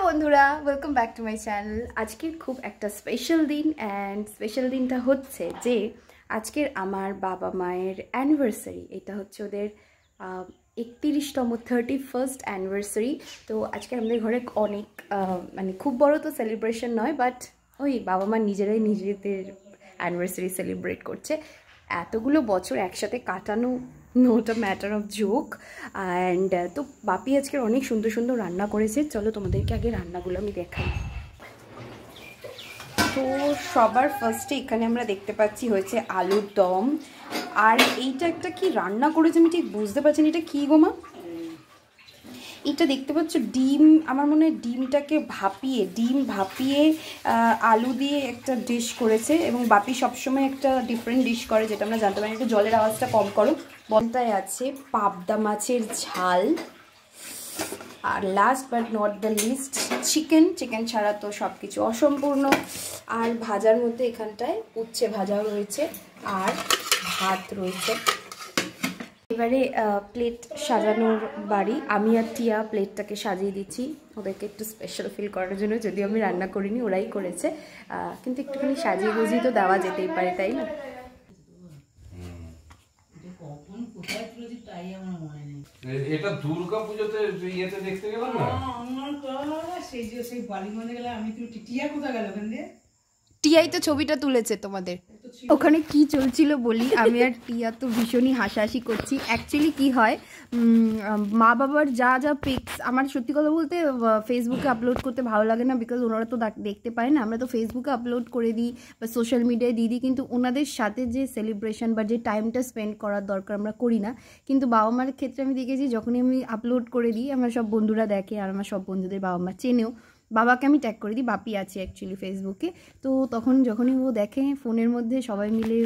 বন্ধুরা, welcome back to my channel. আজকের খুব একটা স্পেশাল দিন, অ্যান্ড স্পেশাল দিনটা হচ্ছে যে আজকের আমার বাবা মায়ের অ্যানিভার্সারি। এটা হচ্ছে ওদের 31তম 31st অ্যানিভার্সারি। তো আজকে আমাদের ঘরে অনেক মানে খুব বড় তো সেলিব্রেশন নয়, বাট ওই বাবা মা নিজেরাই নিজেদের অ্যানিভার্সারি সেলিব্রেট করছে। এতগুলো বছর একসাথে কাটানো note a matter of joke. And তো বাপি আজকের অনেক সুন্দর সুন্দর রান্না করেছে। চলো তোমাদেরকে আগে রান্নাগুলো আমি দেখাই। তো সবার ফার্স্টে এখানে আমরা দেখতে পাচ্ছি হয়েছে আলুর দম। আর এইটা একটা কি রান্না করেছে আমি ঠিক বুঝতে পারছি না, এটা কী গো মা? এটা দেখতে পাচ্ছ ডিম, আমার মনে হয় ডিম ভাপিয়ে আলু দিয়ে একটা ডিশ করেছে। এবং বাপি সবসময় একটা ডিফারেন্ট ডিশ করে, যেটা আমরা জানতে পারি। একটু জলের আওয়াজটা কম করো। বনটায় আছে পাবদা মাছের ঝাল, আর last but not the least chicken ছাড়া তো সব কিছু অসম্পূর্ণ। আর ভাজার মধ্যে এখানটায় উচ্ছে ভাজাও রয়েছে, আর ভাত রয়েছে। এবারে প্লেট সাজানোর বাড়ি। আমি আর টিয়া প্লেটটাকে সাজিয়ে দিচ্ছি ওদেরকে একটু স্পেশাল ফিল করার জন্য। যদিও আমি রান্না করিনি, ওরাই করেছে, কিন্তু একটুখানি সাজিয়ে গুজিয়ে তো দেওয়া যেতেই পারে, তাই না? এটা দুর্গা পুজোতে ইয়েতে দেখতে গেলাম না, সেই বাড়ির মধ্যে গেলাম আমি। তুমি টিয়া কোথায় গেল ওখান দিয়ে? টিয়াই তো ছবিটা তুলেছে তোমাদের। ওখানে কি চলছিল বলি, আমি আর টিয়া তো ভীষণই হাসাহাসি করছি। অ্যাকচুয়ালি কি হয়, মা বাবার যা যা পিকস, আমার সত্যি কথা বলতে ফেসবুকে আপলোড করতে ভালো লাগে না, বিকজ ওনারা তো দেখতে পায় না। আমরা তো ফেসবুকে আপলোড করে দিই বা সোশ্যাল মিডিয়ায় দিয়ে দিই, কিন্তু ওনাদের সাথে যে সেলিব্রেশন বা যে টাইমটা স্পেন্ড করার দরকার আমরা করি না। কিন্তু বাবা মার ক্ষেত্রে আমি দেখেছি, যখনই আমি আপলোড করে দিই আমার সব বন্ধুরা দেখে, আর আমার সব বন্ধুদের বাবা মা চেনেও। বাবাকে আমি ট্যাগ করে দিই, বাপি আছে অ্যাকচুয়ালি ফেসবুকে। তো তখন যখনই ও দেখে ফোনের মধ্যে সবাই মিলে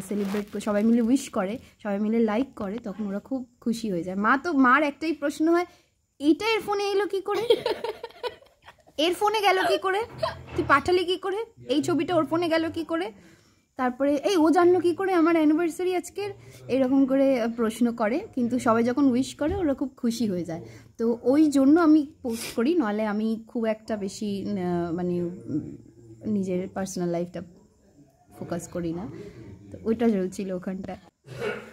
সেলিব্রেট করে, সবাই মিলে উইশ করে, সবাই মিলে লাইক করে, তখন ওরা খুব খুশি হয়ে যায়। মার একটাই প্রশ্ন হয়, এইটা এর ফোনে এলো কি করে, এর ফোনে গেল কি করে, তুই পাঠালি কি করে, এই ছবিটা ওর ফোনে গেল কি করে, তারপরে এই ও জানলো কি করে আমার অ্যানিভার্সারি আজকের, এরকম করে প্রশ্ন করে। কিন্তু সবাই যখন উইশ করে ওরা খুব খুশি হয়ে যায়। তো ওই জন্য আমি পোস্ট করি, নাহলে আমি খুব একটা বেশি মানে নিজের পার্সোনাল লাইফটা ফোকাস করি না। তো ওইটা চলছিল ওখানটা।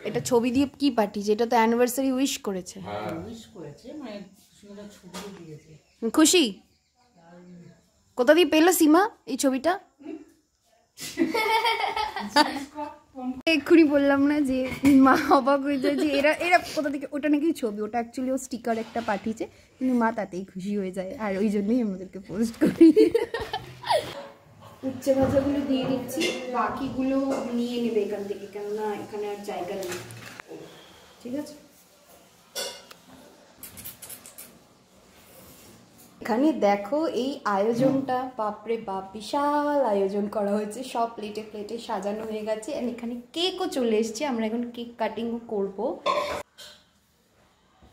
এটা ছবি দিয়ে কি পাঠিয়েছে? এটা তো অ্যানিভার্সারি উইশ করেছে, খুশি। কোথা দিয়ে পেলো সীমা এই ছবিটা? এক্ষুনি বললাম না যে মা অবাক হয়ে যায় যে এরা কোথা থেকে, ওটা নাকি ছবি, ওটা অ্যাকচুয়ালি ও স্টিকার একটা পাঠিয়েছে, কিন্তু মা তাতেই খুশি হয়ে যায়, আর ওই জন্যই আমাদেরকে পোস্ট করি। উচ্ছে ভাজাগুলো দিয়ে দিচ্ছি, বাকিগুলো নিয়ে নেবে এখান থেকে, কেননা এখানে আর জায়গা নেই। ঠিক আছে, এখানে দেখো এই আয়োজনটা, বাপরে বাপ, বিশাল আয়োজন করা হয়েছে। সব প্লেটে প্লেটে সাজানো হয়ে গেছে, আর এখানে কেকও চলে এসছে। আমরা এখন কেক কাটিংও করবো।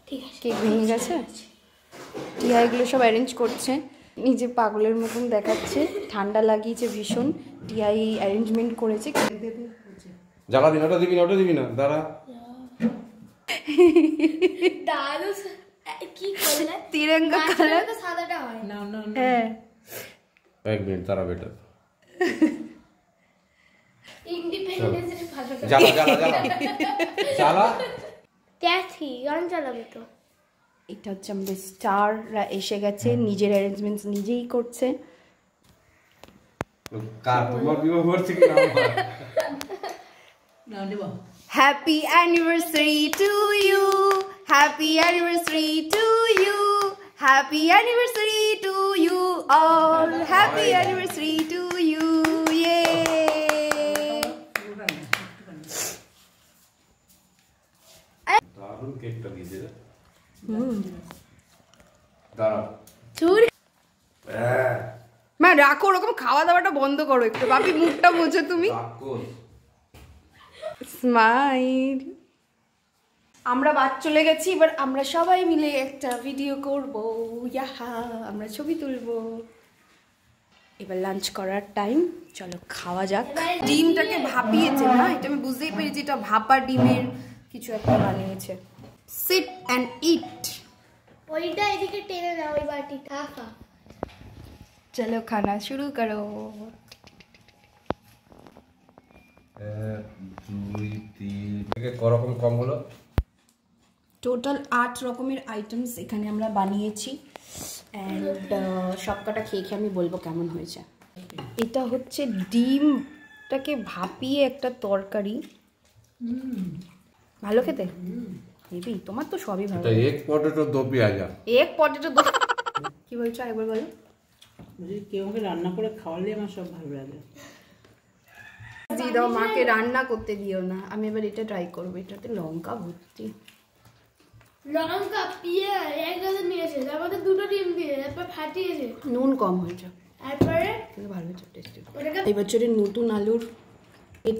ঠিক আছে, কেক ভেঙে গেছে, টিয়া এগুলো সব অ্যারেঞ্জ করছে, নিজে পাগলের মতন দেখাচ্ছে। ঠান্ডা লাগিয়েছে ভীষণ, টিয়া এই অ্যারেঞ্জমেন্ট করেছে। জ্বালা দিন, ওটা দিবি না দাঁড়া। দাদু কি করলে? তিরঙ্গা কালার তো সাদাটা হয় না না হ্যাঁ। এক মিনিট তারা বেটা, ইন্ডিপেন্ডেন্স এর ভালো জ্বালা দেখি গান চালাবে তো। এটা হচ্ছে আমাদের স্টাররা এসে গেছে, নিজের অ্যারেঞ্জমেন্টস নিজেই করছে। কার তোমার বিবাহ হচ্ছে কি না দেব। Happy anniversary to you, happy anniversary to you, happy anniversary to you all, happy anniversary to you. ইয়ে দারুণ কেকটা দিয়েছে রে। দাঁড়া মা রাখো, ওরকম খাওয়া দাওয়াটা বন্ধ করো একটু। বাপি মুখটা বোঝো তুমি, স্মাইল। আমরা বাদ চলে গেছি, এবার আমরা সবাই মিলে একটা ভিডিও করবো, ইয়াহা, আমরা ছবি তুলবো। এবার লাঞ্চ করার টাইম, চলো খাওয়া যাক। ডিমটাকে ভাপিয়েছে না, এটা আমি বুঝতেই পেরেছি এটা ভাপা ডিমের কিছু একটা বানিয়েছে। Sit and eat. ওইটা এদিকে টেনে দাও, ওই বাটিটা। চলো খানা শুরু করো। 1 2 3 থেকে করকম কম হলো। টোটাল 8 রকমের আইটেমস এখানে আমরা বানিয়েছি অ্যান্ড সবকটা খেয়ে খেয়ে আমি বলবো কেমন হয়েছে। এটা হচ্ছে ডিমটাকে ভাপিয়ে একটা তরকারি, ভালো খেতে হেবি। তোমার তো সবই ভালো। এটা এক পটেটো দো পেঁয়াজা। এক পটেটো দো কি বলছো একবার বলো। কেউ আমাকে রান্না করে খাওয়ালে আমার সব ভালো লাগে। দিয়ে দাও, মাকে রান্না করতে দিও না। আমি এবার এটা ট্রাই করবো। এটাতে লঙ্কা ভর্তি, লঙ্কা পেঁয়াজ একসাথে নিয়েছে, তারপরে 2টো ডিম দিয়ে তারপর ফাটিয়েছে, নুন কম হয়েছে, তারপরে কিন্তু ভালো হয়েছে, টেস্টি। ওটাকে এই বছরের নতুন আলুর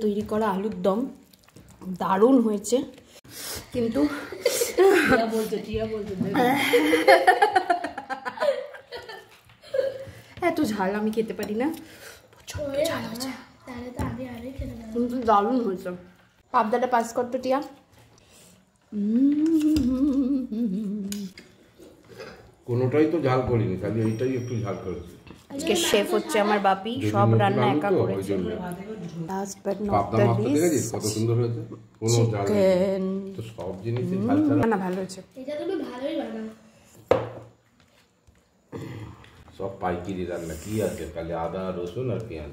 তৈরি করা আলুর দম দারুণ হয়েছে, কিন্তু টিয়া বলছে এত ঝাল আমি খেতে পারি না, প্রচন্ড ঝাল হয়েছে, তাহলে তো আমি আরে খেতে পারবো। কিন্তু দারুণ হয়েছে। পাবদাটা পাস করতো টিয়া। কোনোটাই তো ঝাল করিনি, খালি এইটাই একটু ঝাল করেছি। আজকে শেফ হচ্ছে আমার বাপি, সব রান্না একা করেছে। লাস্ট বাট নট পাবদা দ্য মাছটা দেখেছিস লিস্ট, কত সুন্দর হয়েছে, কোনো ঝাল নেই। চিকেন। তো সব জিনিসই ঝাল ছাড়া না ভালো হয়েছে। এটা তুমি ভালোই বানাও। সব পাইকিরি রান্না, কি আছে খালি আদা রসুন আর পেঁয়াজ,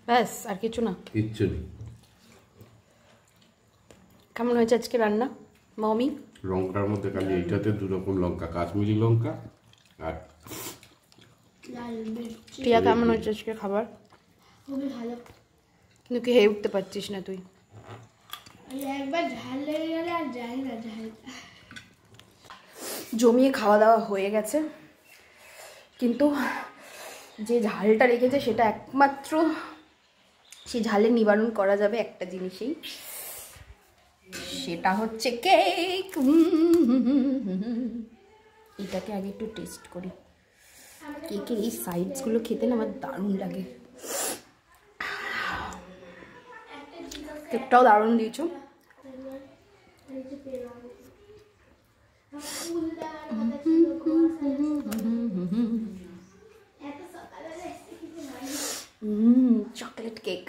ব্যাস আর কিছু না। কিচ্ছু নেই। কেমন হয়েছে আজকে রান্না মমি? লঙ্কার মধ্যে খালি এইটাতে 2 রকম লঙ্কা, কাশ্মীরি লঙ্কা আর লাল মির্চি টিয়া কেমন হয়েছে আজকে খাবার? খুবই ভালো। কিন্তু কি হয়ে উঠতে পারছিস না তুই? আমি একবার ঝাল লেগে গেলে আর যাই না ঝাল। জমিয়ে খাওয়া দাওয়া হয়ে গেছে, কিন্তু যে ঝালটা রেখেছে সেটা একমাত্র সেই ঝালের নিবারণ করা যাবে একটা জিনিসেই, সেটা হচ্ছে কেক। এটাকে আগে একটু টেস্ট করি। কেকের এই সাইডসগুলো খেতে না আমার দারুণ লাগে। কেকটাও দারুণ দিয়েছো। চকলেট কেক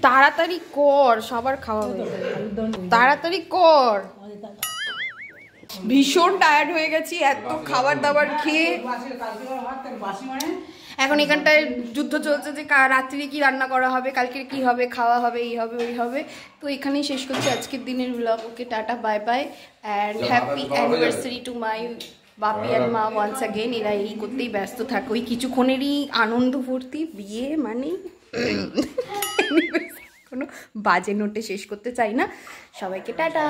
তাড়াতাড়ি কর, সবার খাওয়া হয়ে যাবে, তাড়াতাড়ি কর। ভীষণ টায়ার্ড হয়ে গেছি এত খাবার দাবার খেয়ে। এখন এখানটায় যুদ্ধ চলছে যে রাত্রি কি রান্না করা হবে, কালকে কি হবে, খাওয়া হবে, এই হবে ওই হবে। তো এখানেই শেষ করছি আজকের দিনের blog. Okay tata, bye bye and happy anniversary to my Bapi and মা ওয়ান্স অ্যাগেন। এরা এই করতেই ব্যস্ত থাকে, ওই কিছুক্ষণেরই আনন্দ ফুর্তি, বিয়ে মানে কোনো বাজে নোটে শেষ করতে চাই না। সবাইকে টাটা।